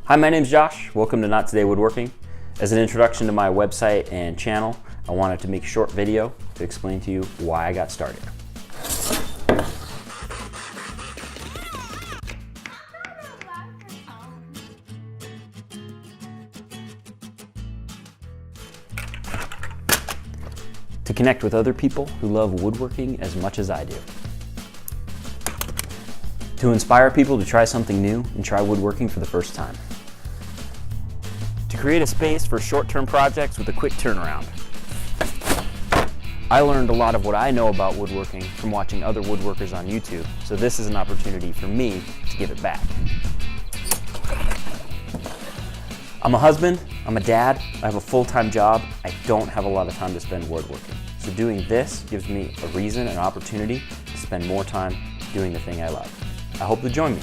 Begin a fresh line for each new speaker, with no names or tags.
Hi, my name's Josh. Welcome to Not Today Woodworking. As an introduction to my website and channel, I wanted to make a short video to explain to you why I got started. To connect with other people who love woodworking as much as I do. To inspire people to try something new and try woodworking for the first time. To create a space for short-term projects with a quick turnaround. I learned a lot of what I know about woodworking from watching other woodworkers on YouTube, so this is an opportunity for me to give it back. I'm a husband, I'm a dad, I have a full-time job, I don't have a lot of time to spend woodworking. So doing this gives me a reason and opportunity to spend more time doing the thing I love. I hope you'll join me.